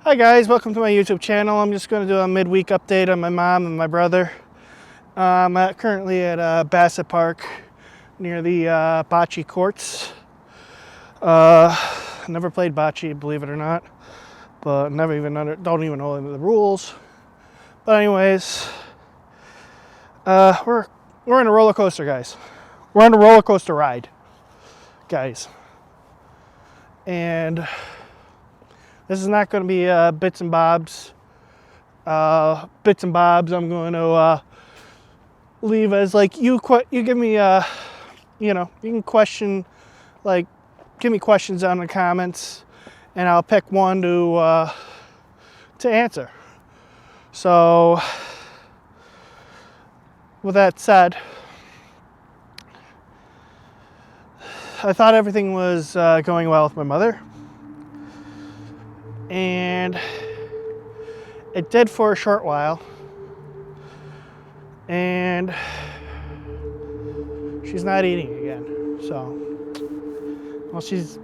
Hi guys, welcome to my YouTube channel. I'm just going to do a midweek update on my mom and my brother. I'm currently at Bassett Park near the bocce courts. Never played bocce, believe it or not, but don't even know the rules. But anyways, we're in a roller coaster, guys. We're on a roller coaster ride, guys, and this is not going to be bits and bobs. I'm going to leave as like you give me you can question, like give me questions on the comments, and I'll pick one to answer. So with that said, I thought everything was going well with my mother. And it did for a short while, and she's not eating again. So, well, she's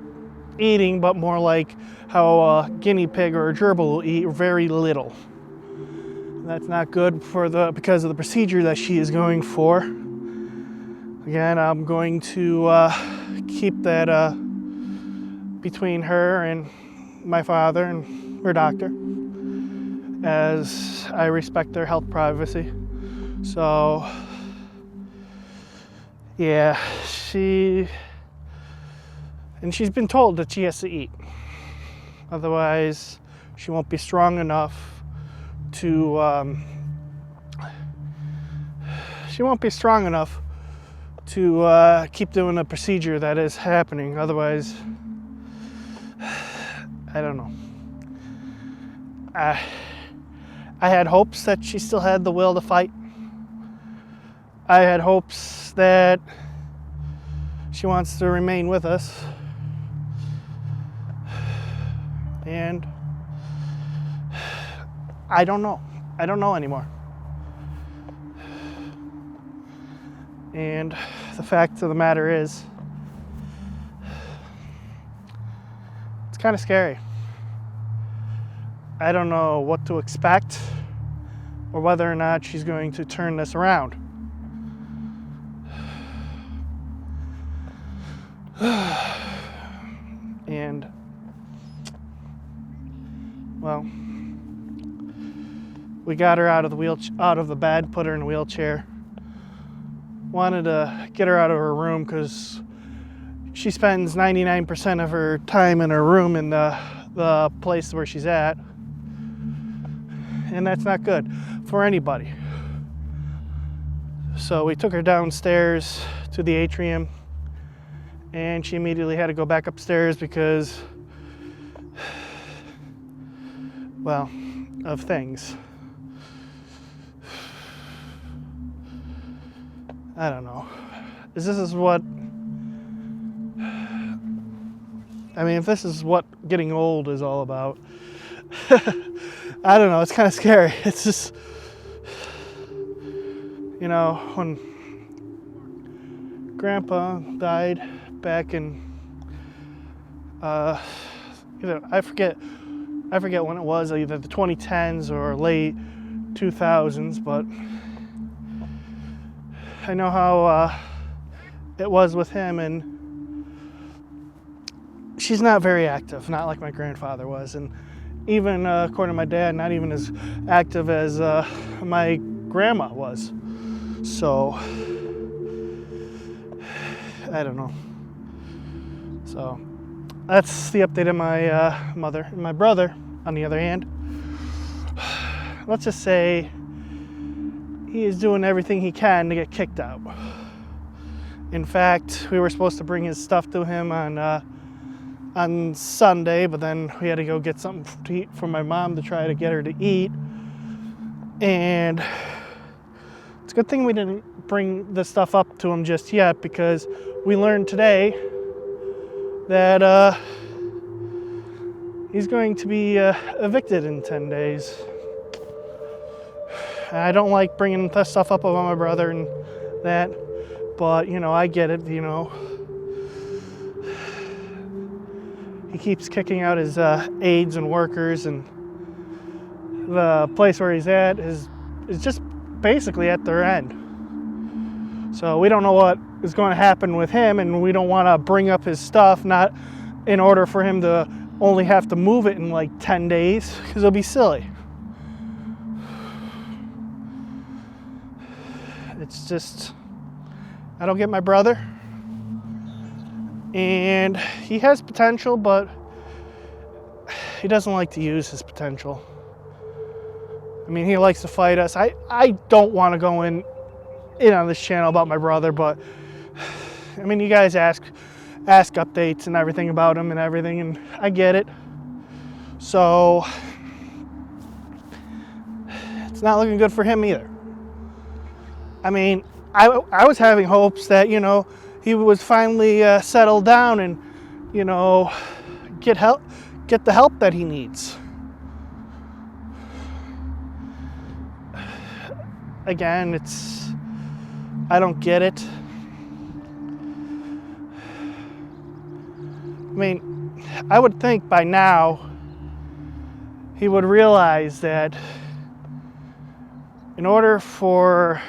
eating, but more like how a guinea pig or a gerbil will eat, very little. That's not good because of the procedure that she is going for. Again, I'm going to keep that between her and my father and her doctor, as I respect their health privacy. So yeah, she's been told that she has to eat, otherwise she won't be strong enough to keep doing the procedure that is happening. Otherwise, I don't know. I had hopes that she still had the will to fight. I had hopes that she wants to remain with us. And I don't know. I don't know anymore. And the fact of the matter is, it's kind of scary. I don't know what to expect or whether or not she's going to turn this around. And, well, we got her out of the bed, put her in a wheelchair. Wanted to get her out of her room because she spends 99% of her time in her room in the place where she's at. And that's not good for anybody. So we took her downstairs to the atrium, and she immediately had to go back upstairs because, well, of things. I don't know. If this is what getting old is all about, I don't know, it's kind of scary. It's just, when Grandpa died back in, I forget when it was, either the 2010s or late 2000s, but I know how it was with him, and she's not very active, not like my grandfather was, and even according to my dad, not even as active as my grandma was. So I don't know. So that's the update of my mother. And my brother, on the other hand, let's just say he is doing everything he can to get kicked out. In fact, we were supposed to bring his stuff to him on Sunday, but then we had to go get something to eat for my mom to try to get her to eat. And it's a good thing we didn't bring the stuff up to him just yet, because we learned today that he's going to be evicted in 10 days. And I don't like bringing that stuff up about my brother and that, but, I get it, He keeps kicking out his aides and workers, and the place where he's at is just basically at their end. So we don't know what is going to happen with him, and we don't want to bring up his stuff, not in order for him to only have to move it in like 10 days, because it'll be silly. It's just, I don't get my brother, and he has potential, but he doesn't like to use his potential. I mean, he likes to fight us. I don't want to go in on this channel about my brother, but I mean, you guys ask updates and everything about him and everything, and I get it. So it's not looking good for him either. I mean, I was having hopes that, you know, he was finally settled down and, you know, get the help that he needs. Again, I don't get it. I mean, I would think by now he would realize that in order for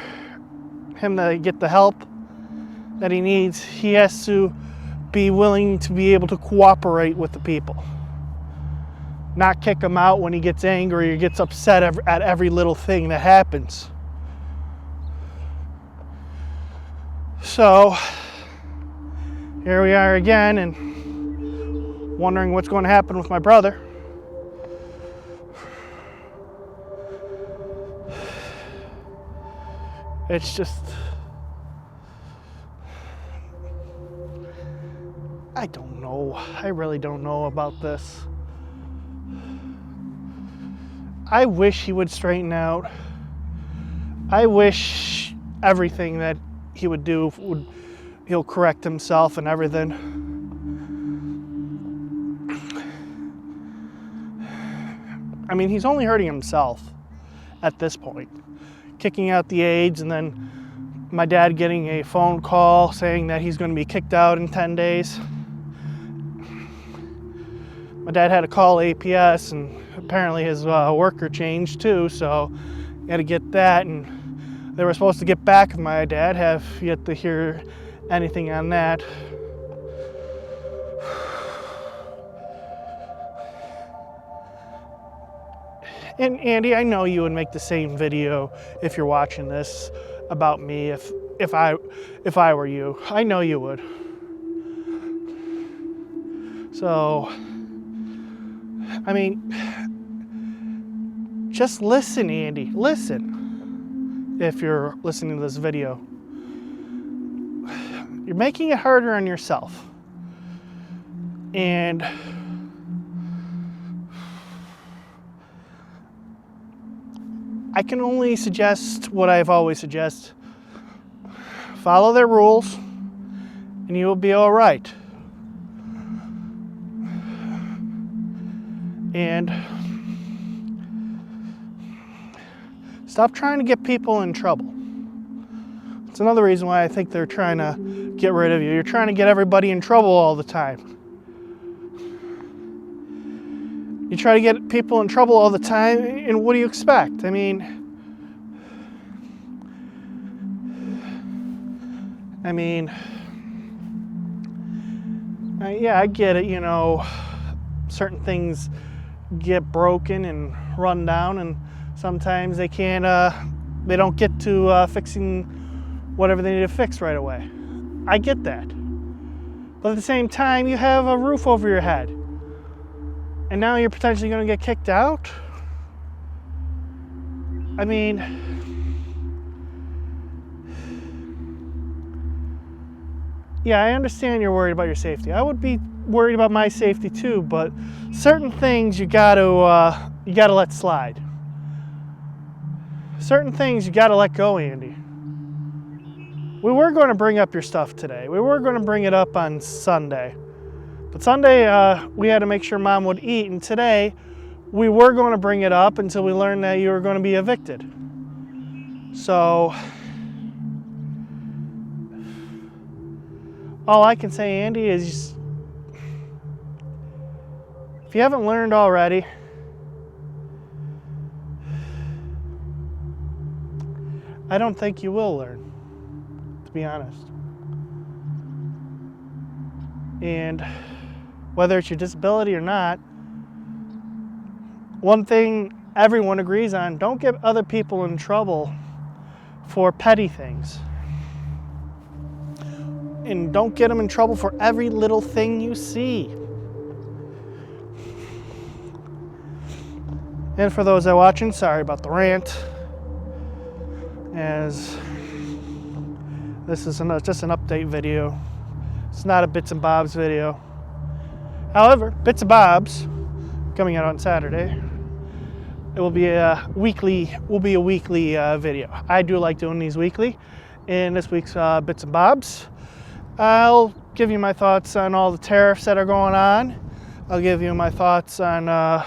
him to get the help that he needs, he has to be willing to be able to cooperate with the people. Not kick him out when he gets angry or gets upset at every little thing that happens. So here we are again, and wondering what's going to happen with my brother. It's just, I don't know. I really don't know about this. I wish he would straighten out. I wish everything that he would do he'll correct himself and everything. I mean, he's only hurting himself at this point. Kicking out the aides, and then my dad getting a phone call saying that he's going to be kicked out in 10 days. My dad had to call APS, and apparently his worker changed too, so he had to get that, and they were supposed to get back with my dad. Have yet to hear anything on that. And Andy, I know you would make the same video if you're watching this about me if I were you. I know you would. So, I mean, just listen, Andy. Listen. If you're listening to this video, you're making it harder on yourself. And I can only suggest what I've always suggested. Follow their rules, and you will be all right. And stop trying to get people in trouble. It's another reason why I think they're trying to get rid of you. You're trying to get everybody in trouble all the time. You try to get people in trouble all the time, and what do you expect? I mean, yeah, I get it, you know, certain things get broken and run down, and sometimes they they don't get to fixing whatever they need to fix right away. I get that. But at the same time, you have a roof over your head. And now you're potentially going to get kicked out? I mean, yeah, I understand you're worried about your safety. I would be worried about my safety too, but certain things you got to let slide. Certain things you got to let go, Andy. We were going to bring up your stuff today. We were going to bring it up on Sunday. But Sunday, we had to make sure Mom would eat, and today, we were going to bring it up until we learned that you were going to be evicted. So, all I can say, Andy, is if you haven't learned already, I don't think you will learn, to be honest. And whether it's your disability or not, one thing everyone agrees on, don't get other people in trouble for petty things. And don't get them in trouble for every little thing you see. And for those that are watching, sorry about the rant, as this is just an update video. It's not a Bits and Bobs video. However, Bits and Bobs, coming out on Saturday, it will be a weekly video. I do like doing these weekly. In this week's Bits and Bobs, I'll give you my thoughts on all the tariffs that are going on. I'll give you my thoughts on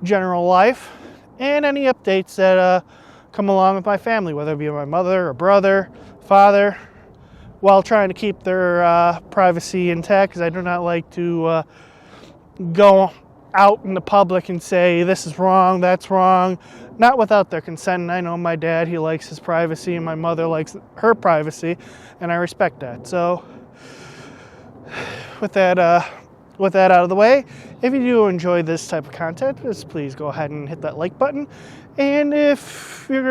general life and any updates that come along with my family, whether it be my mother or brother, father, while trying to keep their privacy intact, because I do not like to go out in the public and say this is wrong, that's wrong, not without their consent. And I know my dad, he likes his privacy, and my mother likes her privacy, and I respect that. So with that out of the way, if you do enjoy this type of content, just please go ahead and hit that like button. And if you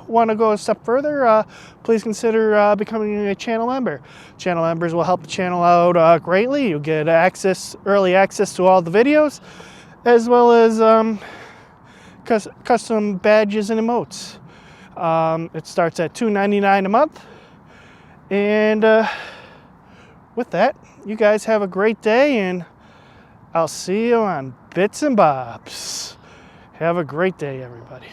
want to go a step further, please consider becoming a channel member. Channel members will help the channel out greatly. You'll get early access to all the videos, as well as custom badges and emotes. It starts at $2.99 a month. And with that, you guys have a great day, and I'll see you on Bits and Bobs. Have a great day, everybody.